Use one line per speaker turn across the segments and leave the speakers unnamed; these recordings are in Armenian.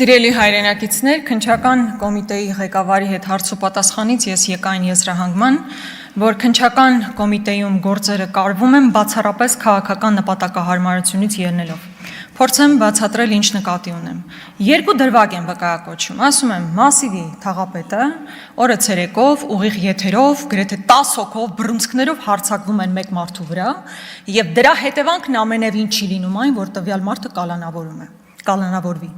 Սիրելի հայրենակիցներ, քննչական կոմիտեի ղեկավարի հետ հարցուպատասխանից ես եկա այն եզրահանգման, որ քննչական կոմիտեում գործերը կարվում են բացառապես քաղաքական նպատակահարմարությունից ելնելով։ Փորձեմ բացատրել ինչ նկատի ունեմ։ Երկու դրվագ եմ վկայակոչում, ասում եմ Մասիվի թաղապետը օրը ցերեկով ուղիղ եթերով գրեթե 10 հոգով բռունցքներով հարձակվում են մեկ մարդու վրա եւ դրա հետևանքն ամենևին չի լինում այն, որ տվյալ մարդը կալանավորվի։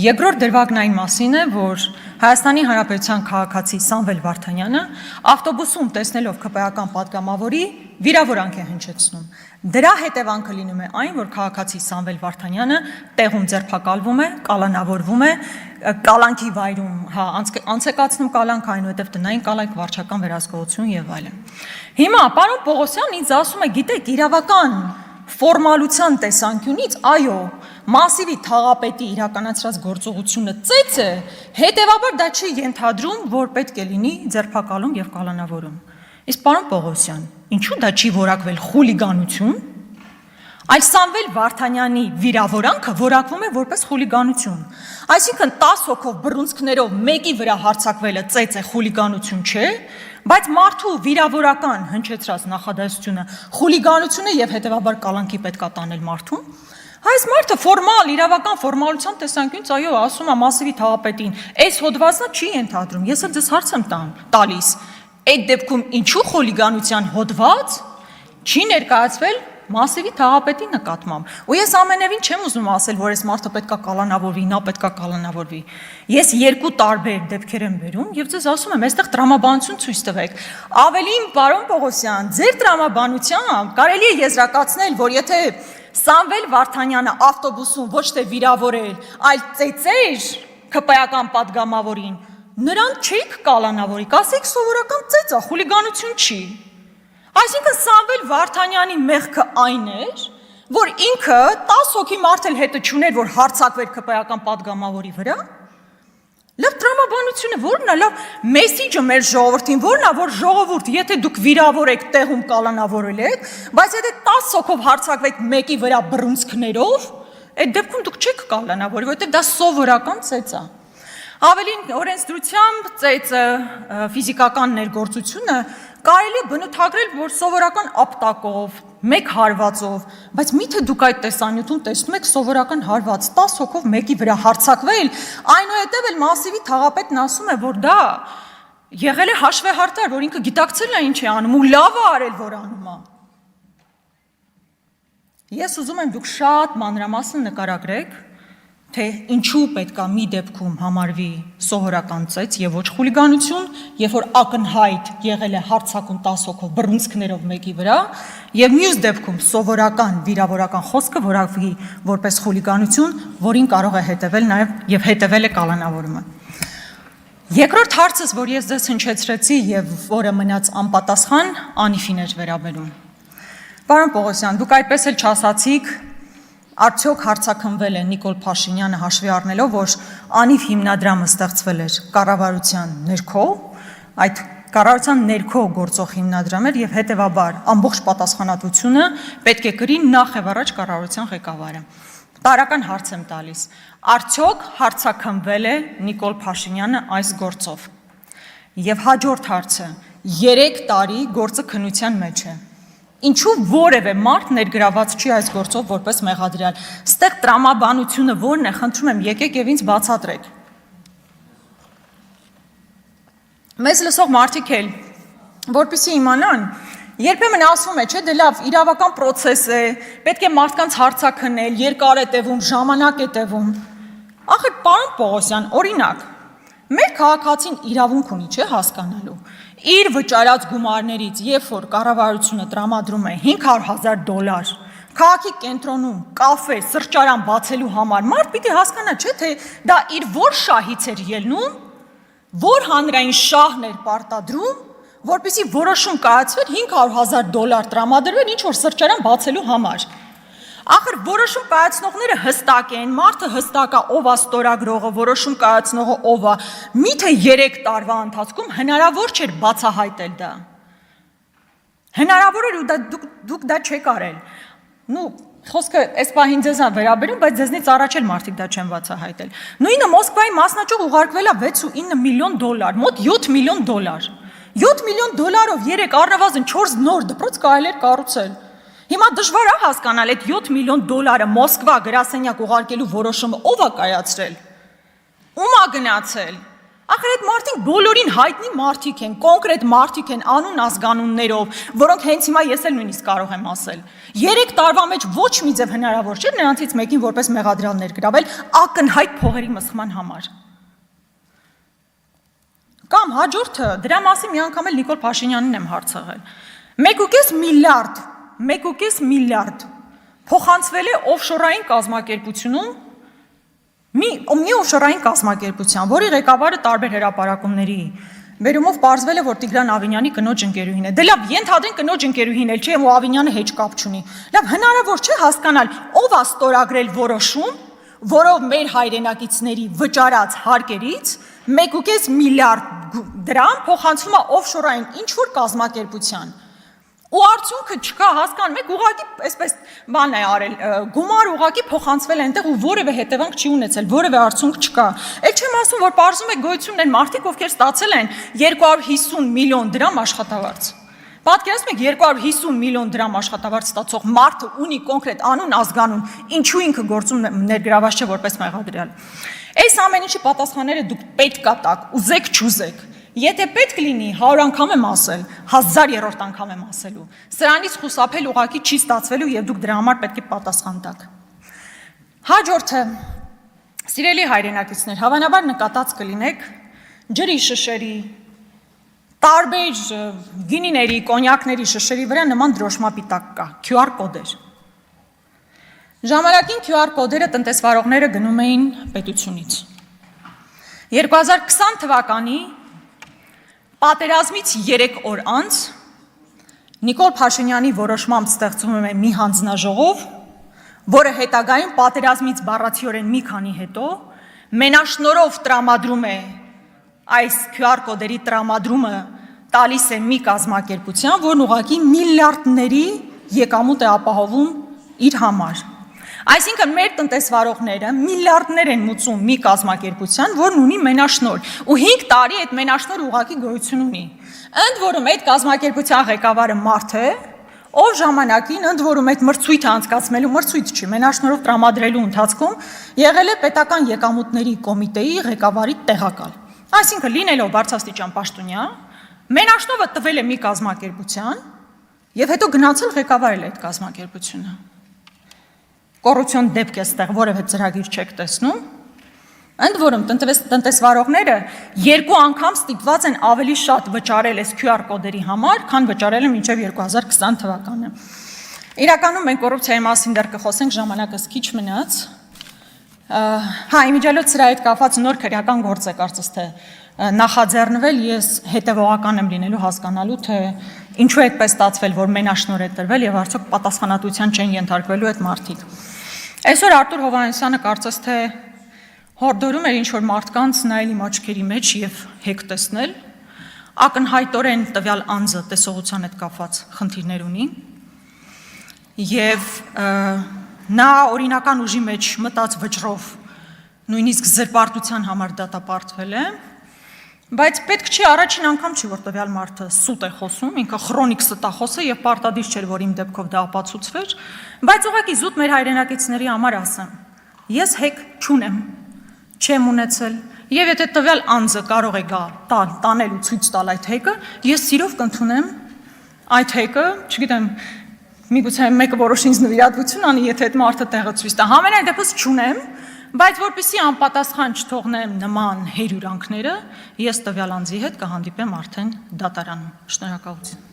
Երկրորդ դրվագն այն մասին է, որ Հայաստանի Հանրապետության քաղաքացի Սամվել Վարդանյանը ավտոբուսում տեսնելով ԿՊԱ-ական պատգամավորի վիրավորանք է հնչեցնում։ Դրա հետևանքը լինում է այն, որ քաղաքացի Սամվել Վարդանյանը տեղում ձերբակալվում է, կալանավորվում է, կալանքի վայրում, անցեկացնում կալանք, այնուհետև տնային կալանք, վարչական վերահսկողություն եւ այլն։ Հիմա պարոն Պողոսյանն ինձ ասում է, գիտեք, իրավական ֆորմալության տեսանկյունից, այո, Մասիվի թաղապետի իրականացրած գործողությունը ծեծ է, հետևաբար դա չի ենթադրում, որ պետք է լինի ձերբակալում եւ կալանավորում։ Իսկ պարոն Պողոսյան, ինչու դա չի որակվել խուլիգանություն, այլ Սամվել Վարդանյանի վիրավորանքը որակվում է որպես խուլիգանություն։ Այսինքն 10 հոգով բռունցքներով մեկի վրա հարձակվելը ծեծ է, խուլիգանություն չէ, բայց մարդու վիրավորական հնչեցրած նախադասությունը խուլիգանություն է եւ հետեւաբար կալանքի պետք է տանել մարդուն։ Այս մարդը ֆորմալ, իրավական ֆորմալության տեսանկյունից այո, ասում է Մասիվի թաղապետին, այս հոդվածը չի ենթադրում, ես էլ ձեզ հարց եմ տալիս, այդ դեպքում ինչու խուլիգանության հոդված չի ներկայացվել Մասիվի թաղապետի նկատմամբ։ Ու ես ամենևին չեմ ուզում ասել, որ այս մարդը պետք է կալանավորվի, նա պետք է կալանավորվի։ Ես երկու տարբեր դեպքեր եմ բերում եւ ձեզ ասում եմ, այստեղ տրամաբանություն ցույց տվեք։ Ավելին, պարոն Պողոսյան, ձեր տրամաբանությամբ կարելի է եզրակացնել, որ եթե Սամվել Վարդանյանը ավտոբուսում ոչ թե վիրավորել, այլ ծեծեր ԿՊԱ-ական պատգամավորին, նրան չէիք կալանավորի, կասեք սովորական ծեծ է, խուլիգանություն չի։ Այսինքն Սամվել Վարդանյանի մեղքը այն էր, որ ինքը 10 հոգի մարդ էլ հետը չուներ, որ հարձակվեր ԿՊԱ-ական պատգամավորի վրա։ Լավ տրամաբանությունը ո՞րն է, լավ մեսիջը մեր ժողովրդին ո՞րն է, որ ժողովուրդ, եթե դուք վիրավոր եք, տեղում կալանավորել եք, բայց եթե 10 հոգով հարձակվեք մեկի վրա բռունցքներով, այդ դեպքում դուք չեք կալանավորի, որովհետև դա սովորական ծեծ է։ Ավելին օրենսդրությամբ ծեծը ֆիզիկական ներգործությունը կարելի է բնութագրել, որ սովորական ապտակով, մեկ հարվածով, բայց միթե դուք այդ տեսանյութում տեսնում եք սովորական հարված 10 հոգով մեկի վրա հարձակվել, այնուհետև էլ Մասիվի թաղապետն ասում է, որ դա եղել է հաշվեհարդար, որ ինքը գիտակցել է ինչ է անում ու լավ է արել, որ անում է։ Ես ուզում եմ դուք շատ մանրամասն նկարագրեք, թե ինչու պետք է մի դեպքում համարվի սովորական ծեծ եւ ոչ խուլիգանություն, երբ որ ակնհայտ եղել է հարձակում 10 հոգով բռունցքներով մեկի վրա, եւ մյուս դեպքում սովորական վիրավորական խոսքը որակվի որպես խուլիգանություն, որին կարող է հետեւել նաեւ եւ հետեւել է կալանավորումը։ Երկրորդ հարցս, որ ես ձեզ հնչեցրեցի եւ որը մնաց անպատասխան, Անիֆին էր վերաբերում։ Պարոն Պողոսյան, դուք այդպես էլ չասացիք, արդյոք հարձակվել է Նիկոլ Փաշինյանը հաշվի առնելով, որ Անիվ հիմնադրամը ստեղծվել էր կառավարության ներքո, այդ կառավարության ներքո գործող հիմնադրամ էր եւ հետեւաբար ամբողջ պատասխանատվությունը պետք է կրի նախ եւ առաջ կառավարության ղեկավարը։ Տարական հարց եմ տալիս. արդյոք հարձակվել է Նիկոլ Փաշինյանը այս գործով։ Եվ հաջորդ հարցը. 3 տարի գործը քննության մեջ է։ Ինչու որևէ մարդ ներգրաված չի այս գործով որպես մեղադրյալ։ Ստեղ տրամաբանությունը ո՞րն է, խնդրում եմ, եկեք եւ ինձ բացատրեք։ Մեզ լսող մարդիկ էլ, որպեսզի իմանան, երբեմն ասվում է, չէ, դե լավ, իրավական process է, պետք է մարդկանց հարցաքննել, երկար է տևում, ժամանակ է տևում։ Ախր պարոն Պողոսյան, օրինակ, մեր քաղաքացին իրավունք ունի, չէ, հասկանալու։ Իր վճարած գումարներից, երբ որ կառավարությունը տրամադրում է $500,000 քաղաքի կենտրոնում կաֆե, սրճարան բացելու համար, մարդ պիտի հասկանա, չէ, թե դա իր որ շահից էր ելնում, որ հանրային շահն էր պարտադրում, որպեսզի որոշում կայացվեր $500,000 տրամադրվեր ինչ որ սրճարան բացելու համար։ Ախր որոշում կայացնողները հստակ են, մարդը հստակ է, ով է ստորագրողը, որոշում կայացնողը ով է, միթե 3 տարվա ընթացքում հնարավոր չէր բացահայտել դա։ Հնարավոր էր ու դուք դա չեք արել։ Խոսքը այս պահին ձեզ վերաբերում, բայց ձեզնից առաջ էլ մարդիկ դա չեն բացահայտել։ Նույնը Մոսկվայի մասնաճյուղ ուղարկվել է 6.9 միլիոն դոլար, մոտ 7 միլիոն դոլար։ 7 միլիոն դոլարով 3 առնվազն 4 նոր դպրոց կարելի էր կառուցել։ Հիմա դժվար է հասկանալ այդ 7 միլիոն դոլարը Մոսկվա գրասենյակ ուղարկելու որոշումը ով է կայացրել։ Ում է գնացել։ Ախր այդ մարդիկ բոլորին հայտնի մարդիկ են, կոնկրետ մարդիկ են անուն ազգանուններով, որոնք հենց հիմա ես էլ նույնիսկ կարող եմ ասել։ 3 տարվա մեջ ոչ մի ձև հնարավոր չէ նրանցից մեկին որպես մեղադրյալ ներգրավել ակնհայտ փողերի մսխման համար։ Կամ հաջորդը, դրա մասին մի անգամ էլ Նիկոլ Փաշինյանին եմ հարցրել։ 1.5 միլիարդ փոխանցվել է օֆշորային կազմակերպությունում մի օֆշորային կազմակերպության, որի ղեկավարը տարբեր հրապարակումների բերումով պարզվել է, որ Տիգրան Ավինյանի կնոջ ընկերուհին է։ Դե լավ, ենթադրենք կնոջ ընկերուհին էլ չէ, ու Ավինյանը հեչ կապ չունի։ Լավ, հնարավոր չէ հասկանալ, ով է ստորագրել որոշում, որով մեր հայրենակիցների վճարած հարկերից 1.5 միլիարդ դրամ փոխանցվում է օֆշորային ինչ-որ կազմակերպության։ Ու արդյունքը չկա, հասկանում եք, ուղղակի այսպես բան է արել, գումար ուղղակի փոխանցվել է այնտեղ ու որևէ հետևանք չի ունեցել, որևէ արդյունք չկա։ Էլ չեմ ասում, որ պարզում եք գոյություն ունեն մարդիկ, ովքեր ստացել են 250 միլիոն դրամ աշխատավարձ։ Պատկերացնում եք 250 միլիոն դրամ աշխատավարձ ստացող մարդը ունի կոնկրետ անուն, ազգանուն, ինչու ինքը գործում ներգրաված չէ որպես մեղադրյալ։ Այս ամեն ինչի պատասխանները դուք պետք է տաք, ուզեք չուզեք։ Եթե պետք լինի 100 անգամ եմ ասել, 1000-րդ անգամ եմ ասելու, սրանից խուսափել ուղղակի չի ստացվելու եւ դուք դրա համար պետք է պատասխան տաք։ Հաջորդը, սիրելի հայրենակիցներ, հավանաբար նկատած կլինեք ջրի շշերի, տարբեր գինիների, կոնյակների շշերի վրա նման դրոշմապիտակ կա, QR կոդեր։ Ժամանակին QR կոդերը տնտեսվարողները գնում էին պետությունից։ 2020 թվականի պատերազմից 3 օր անց Նիկոլ Փաշինյանի որոշմամբ ստեղծվում է մի հանձնաժողով, որը հետագայում պատերազմից բառացիորեն մի քանի հետո մենաշնորհով տրամադրում է այս QR կոդերի տրամադրումը տալիս է մի կազմակերպության, որն ուղղակի միլիարդների եկամուտ է ապահովում իր համար։ Այսինքն մեր տնտեսվարողները միլիարդներ են մուծում մի կազմակերպության, որն ունի մենաշնորհ, ու 5 տարի այդ մենաշնորհը ուղղակի գոյություն ունի։ Ընդ որում այդ կազմակերպության ղեկավարը մարդ է, ով ժամանակին ընդ որում այդ մրցույթը անցկացնելու մրցույթ չի, մենաշնորհով տրամադրելու ընթացքում եղել է պետական եկամուտների կոմիտեի ղեկավարի տեղակալ։ Այսինքն լինելով բարձրաստիճան պաշտոնյա, մենաշնորհը տվել է մի կազմակերպության եւ հետո գնացել ղեկավարել այդ կազմակերպությունը։ Կոռուպցիոն դեպք է ստեղ, որևէ ծրագիր չեք տեսնում, ընդ որում տնտեսվարողները 2 անգամ ստիպված են ավելի շատ վճարել այս QR կոդերի համար, քան վճարել են մինչև 2020 թվականը։ Իրականում մենք կոռուպցիայի մասին դեռ կխոսենք, ժամանակս քիչ մնաց։ Իմիջիալոց սրա հետ կապված նոր քրեական գործ է կարծես թե նախաձեռնվել, ես հետևողական եմ լինելու հասկանալու, թե ինչու է այդպես ստացվել, որ մենաշնորհ է տրվել եւ արդյոք պատասխանատվության չեն ենթարկվելու այդ մարդիկ։ Այսօր Արտուր Հովհաննիսյանը կարծես թե հորդորում էր ինչ-որ մարդկանց նայել իմ աչքերի մեջ եւ հեկ տեսնել, ակնհայտորեն տվյալ անձը տեսողության հետ կապված խնդիրներ ունի եւ նա օրինական ուժի մեջ մտած վճռով նույնիսկ զրպարտության համար դատապարտվել է, բայց պետք չի առաջին անգամ չի, որ տվյալ մարդը սուտ է խոսում, ինքը քրոնիկ ստախոս է եւ պարտադիր չէր, որ իմ դեպքով դա ապացուցվեր, բայց ուղղակի զուտ մեր հայրենակիցների համար ասեմ, ես հեկ չունեմ, չեմ ունեցել, եւ եթե տվյալ անձը կարող է գա տանել ու ցույց տալ այդ հեկը, ես սիրով կընդունեմ այդ հեկը, չգիտեմ, միգուցե մեկը որոշ ինձ նվիրատվություն անի, եթե այդ մարդը տեղը ցույց տա, համենայն դեպս չունեմ, բայց որպեսզի անպատասխան չթողնեմ նման հերյուրանքները, ես տվյալ անձի հետ կհանդիպեմ արդեն դատարանում։ Շնորհակալություն։